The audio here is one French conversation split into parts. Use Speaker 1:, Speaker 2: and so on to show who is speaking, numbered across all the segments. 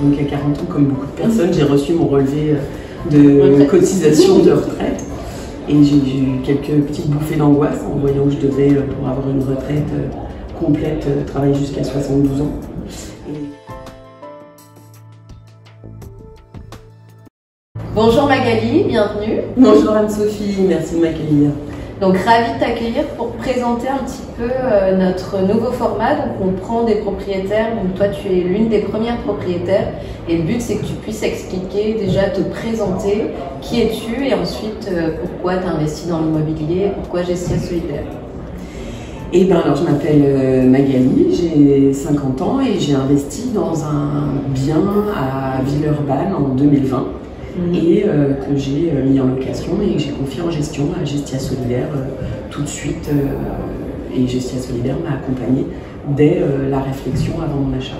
Speaker 1: Donc à 40 ans, comme beaucoup de personnes, j'ai reçu mon relevé de cotisation de retraite. Et j'ai eu quelques petites bouffées d'angoisse en voyant que je devais, pour avoir une retraite complète, travailler jusqu'à 72 ans.
Speaker 2: Bonjour Magali, bienvenue.
Speaker 1: Bonjour Anne-Sophie, merci de m'accueillir.
Speaker 2: Donc ravie de t'accueillir pour présenter un petit peu notre nouveau format. Donc on prend des propriétaires, donc toi tu es l'une des premières propriétaires et le but c'est que tu puisses expliquer, déjà te présenter, qui es-tu et ensuite pourquoi tu as investi dans l'immobilier, pourquoi Gestia Solidaire.
Speaker 1: Eh bien alors je m'appelle Magali, j'ai 50 ans et j'ai investi dans un bien à Villeurbanne en 2020. Et que j'ai mis en location et que j'ai confié en gestion à Gestia Solidaire tout de suite. Et Gestia Solidaire m'a accompagnée dès la réflexion avant mon achat.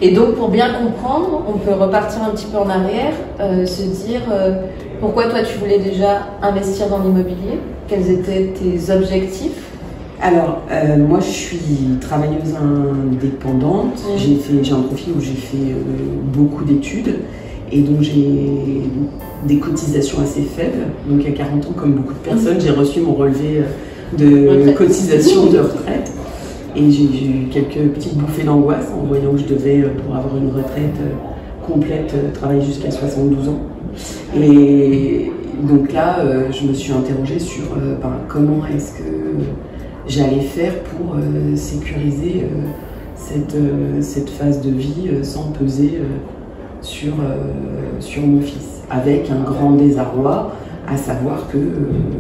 Speaker 2: Et donc pour bien comprendre, on peut repartir un petit peu en arrière, se dire pourquoi toi tu voulais déjà investir dans l'immobilier, quels étaient tes objectifs?
Speaker 1: Alors, moi je suis travailleuse indépendante, j'ai un profil où j'ai fait beaucoup d'études. Et donc j'ai des cotisations assez faibles. Donc à 40 ans, comme beaucoup de personnes, j'ai reçu mon relevé de cotisation de retraite. Et j'ai eu quelques petites bouffées d'angoisse en voyant que je devais, pour avoir une retraite complète, travailler jusqu'à 72 ans. Et donc là, je me suis interrogée sur comment est-ce que j'allais faire pour sécuriser cette phase de vie sans peser sur mon fils, avec un grand désarroi, à savoir que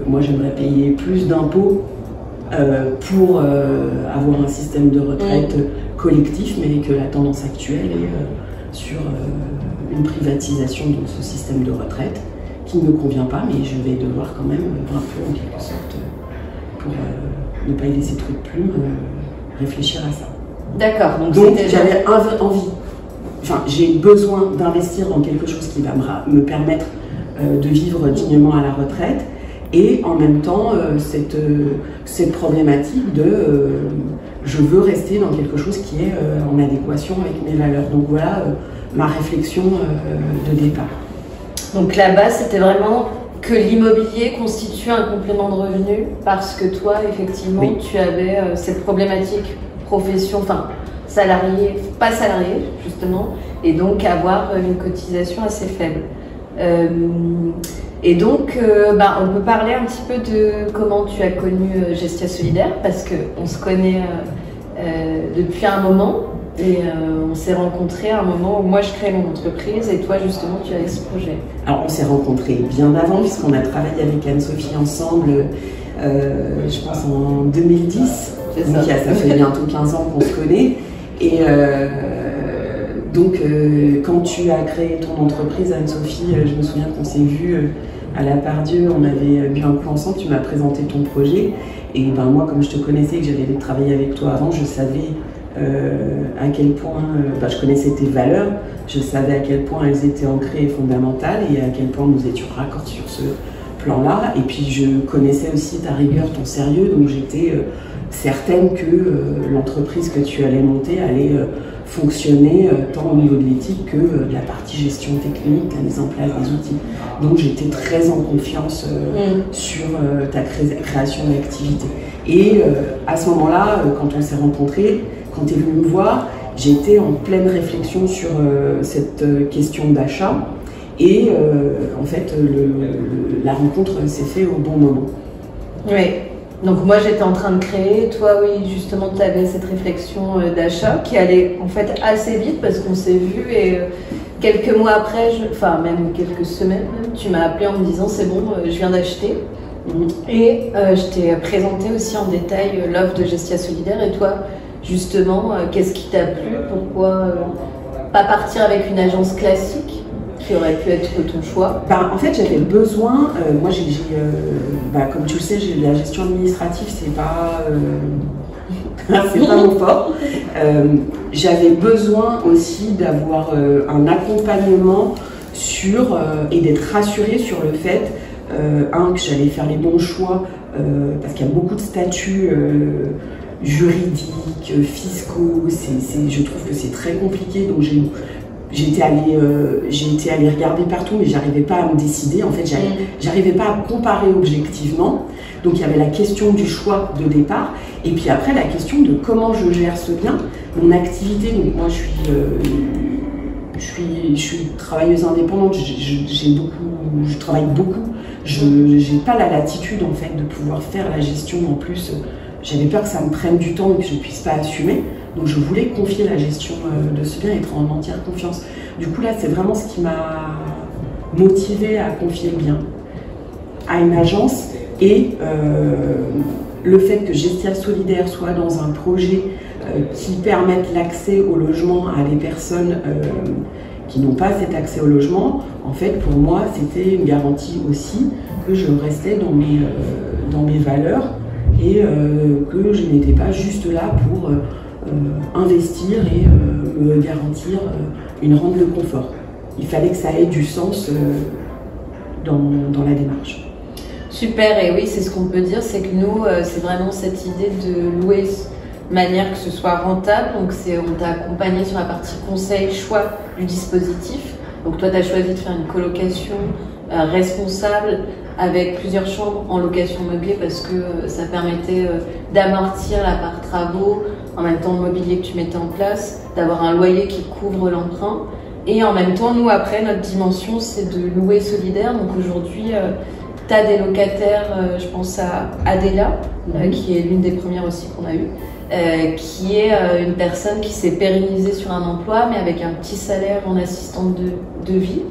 Speaker 1: moi j'aimerais payer plus d'impôts pour avoir un système de retraite collectif, mais que la tendance actuelle est sur une privatisation de ce système de retraite qui ne me convient pas, mais je vais devoir quand même un peu en quelque sorte, pour ne pas y laisser trop de plumes, réfléchir à ça.
Speaker 2: D'accord,
Speaker 1: donc j'avais envie. Enfin, j'ai besoin d'investir dans quelque chose qui va me permettre de vivre dignement à la retraite et en même temps cette problématique de je veux rester dans quelque chose qui est en adéquation avec mes valeurs. Donc voilà ma réflexion de départ. Donc
Speaker 2: la base c'était vraiment que l'immobilier constitue un complément de revenu parce que toi effectivement tu avais cette problématique profession, enfin salarié, pas salarié justement, et donc avoir une cotisation assez faible. Et donc, on peut parler un petit peu de comment tu as connu Gestia Solidaire, parce qu'on se connaît depuis un moment, et on s'est rencontrés à un moment où moi je crée mon entreprise, et toi justement tu avais ce projet.
Speaker 1: Alors on s'est rencontrés bien avant, puisqu'on a travaillé avec Anne-Sophie ensemble, je pense en 2010, donc ça fait bientôt 15 ans qu'on se connaît. Et donc, quand tu as créé ton entreprise, Anne-Sophie, je me souviens qu'on s'est vu à la Pardieu, on avait bu un coup ensemble, tu m'as présenté ton projet. Et moi, comme je te connaissais, que j'avais travaillé avec toi avant, je savais à quel point, je connaissais tes valeurs, je savais à quel point elles étaient ancrées et fondamentales et à quel point nous étions raccords sur ce plan-là. Et puis, je connaissais aussi ta rigueur, ton sérieux, donc j'étais certaine que l'entreprise que tu allais monter allait fonctionner tant au niveau de l'éthique que de la partie gestion technique, la mise en place des outils. Donc j'étais très en confiance sur ta création d'activité. Et à ce moment-là, quand on s'est rencontrés, quand tu es venu me voir, j'étais en pleine réflexion sur cette question d'achat. Et en fait, la rencontre s'est faite au bon moment.
Speaker 2: Oui. Donc moi j'étais en train de créer, toi oui justement tu avais cette réflexion d'achat qui allait en fait assez vite parce qu'on s'est vu et quelques mois après, enfin même quelques semaines, tu m'as appelé en me disant c'est bon, je viens d'acheter. Et je t'ai présenté aussi en détail l'offre de Gestia Solidaire et toi justement qu'est-ce qui t'a plu, pourquoi pas partir avec une agence classique qui aurait pu être ton choix?
Speaker 1: En fait, j'avais besoin, moi comme tu le sais, la gestion administrative, c'est pas mon fort. J'avais besoin aussi d'avoir un accompagnement et d'être rassurée sur le fait, que j'allais faire les bons choix, parce qu'il y a beaucoup de statuts juridiques, fiscaux, je trouve que c'est très compliqué, donc j'ai j'ai été allée regarder partout, mais j'arrivais pas à me décider. En fait, j'arrivais pas à comparer objectivement. Donc il y avait la question du choix de départ, et puis après la question de comment je gère ce bien, mon activité. Donc moi je suis travailleuse indépendante, je travaille beaucoup, je n'ai pas la latitude en fait de pouvoir faire la gestion. En plus, j'avais peur que ça me prenne du temps et que je ne puisse pas assumer. Donc je voulais confier la gestion de ce bien, être en entière confiance. Du coup là, c'est vraiment ce qui m'a motivée à confier le bien à une agence. Et le fait que Gestia Solidaire soit dans un projet qui permette l'accès au logement à des personnes qui n'ont pas cet accès au logement, en fait pour moi c'était une garantie aussi que je restais dans mes valeurs et que je n'étais pas juste là pour investir et me garantir une rente de confort. Il fallait que ça ait du sens dans la démarche.
Speaker 2: Super, et oui, c'est ce qu'on peut dire, c'est que nous, c'est vraiment cette idée de louer de manière que ce soit rentable. Donc on t'a accompagné sur la partie conseil, choix du dispositif. Donc toi, tu as choisi de faire une colocation responsable avec plusieurs chambres en location meublée parce que ça permettait d'amortir la part travaux, en même temps le mobilier que tu mettais en place, d'avoir un loyer qui couvre l'emprunt. Et en même temps, nous, après, notre dimension, c'est de louer solidaire. Donc aujourd'hui, tu as des locataires, je pense à Adela, qui est l'une des premières aussi qu'on a eues, qui est une personne qui s'est pérennisée sur un emploi, mais avec un petit salaire en assistante de vie.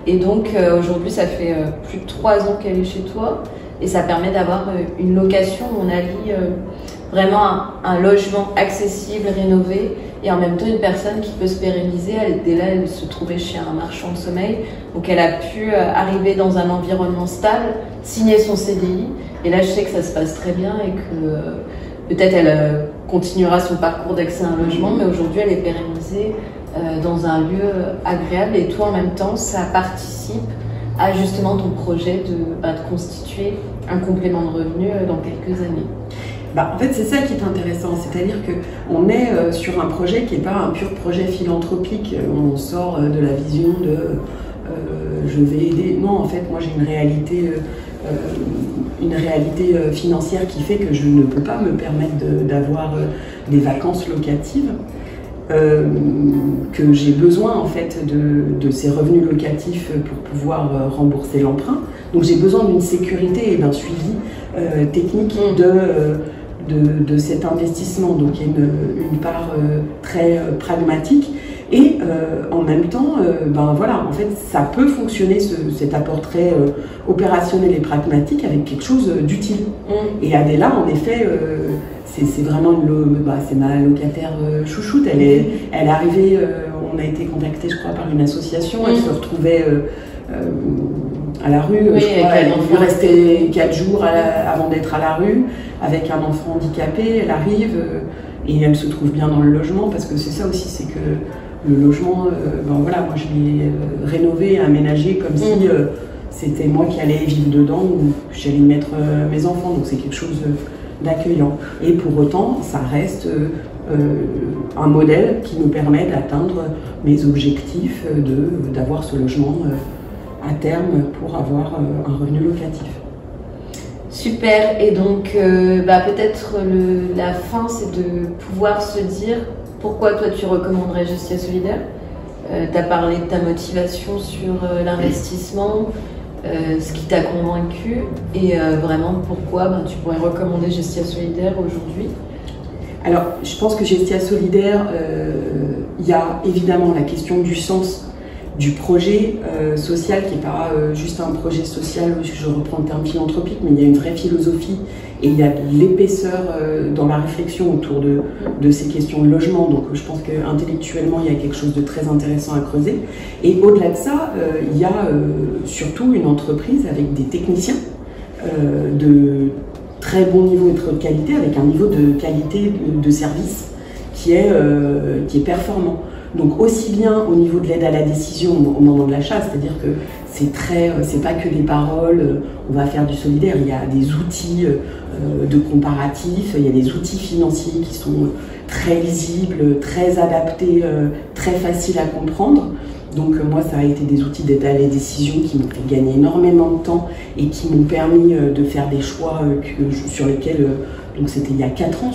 Speaker 2: Et donc aujourd'hui, ça fait plus de 3 ans qu'elle est chez toi, et ça permet d'avoir une location où on allie vraiment un logement accessible, rénové, et en même temps une personne qui peut se pérenniser. Elle se trouvait chez un marchand de sommeil, donc elle a pu arriver dans un environnement stable, signer son CDI, et là je sais que ça se passe très bien et que peut-être elle continuera son parcours d'accès à un logement, mais aujourd'hui elle est pérennisée dans un lieu agréable, et toi en même temps ça participe à justement ton projet de constituer un complément de revenu dans quelques années.
Speaker 1: En fait, c'est ça qui est intéressant, c'est-à-dire qu'on est sur un projet qui n'est pas un pur projet philanthropique, on sort de la vision de je vais aider. Non, en fait, moi j'ai une réalité financière qui fait que je ne peux pas me permettre d'avoir des vacances locatives, que j'ai besoin en fait de ces revenus locatifs pour pouvoir rembourser l'emprunt. Donc j'ai besoin d'une sécurité et d'un suivi technique de cet investissement, donc il y a une part très pragmatique, et en même temps, voilà, en fait, ça peut fonctionner cet apport très opérationnel et pragmatique avec quelque chose d'utile. Et Adela, en effet, c'est vraiment c'est ma locataire chouchoute. Elle est arrivée, on a été contacté, je crois, par une association. Elle se retrouvait à la rue, je crois, elle a dû rester 4 jours avant d'être à la rue avec un enfant handicapé. Elle arrive et elle se trouve bien dans le logement, parce que c'est ça aussi, c'est que le logement, voilà, moi je l'ai rénové, aménagé comme si c'était moi qui allais vivre dedans ou que j'allais y mettre mes enfants, donc c'est quelque chose d'accueillant. Et pour autant, ça reste un modèle qui nous permet d'atteindre mes objectifs d'avoir ce logement à terme pour avoir un revenu locatif.
Speaker 2: Super, et donc peut-être la fin, c'est de pouvoir se dire pourquoi toi tu recommanderais Gestia Solidaire. Tu as parlé de ta motivation sur l'investissement, ce qui t'a convaincu, et vraiment pourquoi tu pourrais recommander Gestia Solidaire aujourd'hui.
Speaker 1: Alors je pense que Gestia Solidaire, il y a évidemment la question du sens du projet social, qui n'est pas juste un projet social, je reprends le terme philanthropique, mais il y a une vraie philosophie et il y a de l'épaisseur dans la réflexion autour de ces questions de logement. Donc je pense qu'intellectuellement, il y a quelque chose de très intéressant à creuser. Et au-delà de ça, il y a surtout une entreprise avec des techniciens de très bon niveau et de qualité, avec un niveau de qualité de service qui est performant. Donc aussi bien au niveau de l'aide à la décision au moment de l'achat, c'est-à-dire que c'est pas que des paroles, on va faire du solidaire, il y a des outils de comparatif, il y a des outils financiers qui sont très lisibles, très adaptés, très faciles à comprendre. Donc moi, ça a été des outils d'état et décision qui m'ont fait gagner énormément de temps et qui m'ont permis de faire des choix sur lesquels, donc c'était il y a 4 ans,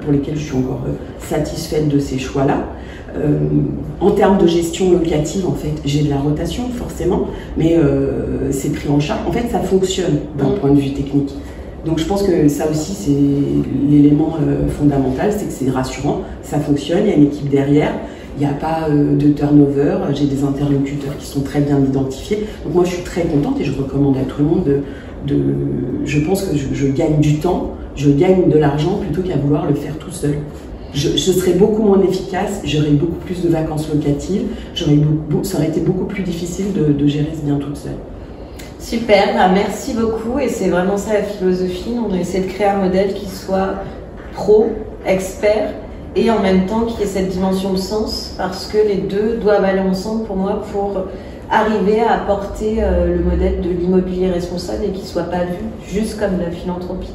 Speaker 1: pour lesquels je suis encore satisfaite de ces choix-là. En termes de gestion locative, en fait, j'ai de la rotation forcément, mais c'est pris en charge. En fait, ça fonctionne d'un point de vue technique. Donc je pense que ça aussi, c'est l'élément fondamental, c'est que c'est rassurant, ça fonctionne, il y a une équipe derrière. Il n'y a pas de turnover, j'ai des interlocuteurs qui sont très bien identifiés. Donc moi je suis très contente et je recommande à tout le monde je pense que je gagne du temps, je gagne de l'argent plutôt qu'à vouloir le faire tout seul. Je serais beaucoup moins efficace, j'aurais beaucoup plus de vacances locatives, ça aurait été beaucoup plus difficile de gérer ce bien toute seule.
Speaker 2: Super, merci beaucoup et c'est vraiment ça la philosophie. On a essayé de créer un modèle qui soit pro, expert, et en même temps qu'il y ait cette dimension de sens, parce que les deux doivent aller ensemble pour moi pour arriver à apporter le modèle de l'immobilier responsable et qu'il ne soit pas vu juste comme de la philanthropie.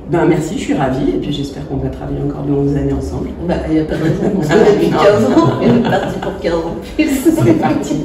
Speaker 1: Ben merci, je suis ravie et puis j'espère qu'on va travailler encore de longues années ensemble.
Speaker 2: Il n'y a pas de raison, on se connaît depuis 15 ans, on est parti pour 15 ans plus.
Speaker 1: C'est parti.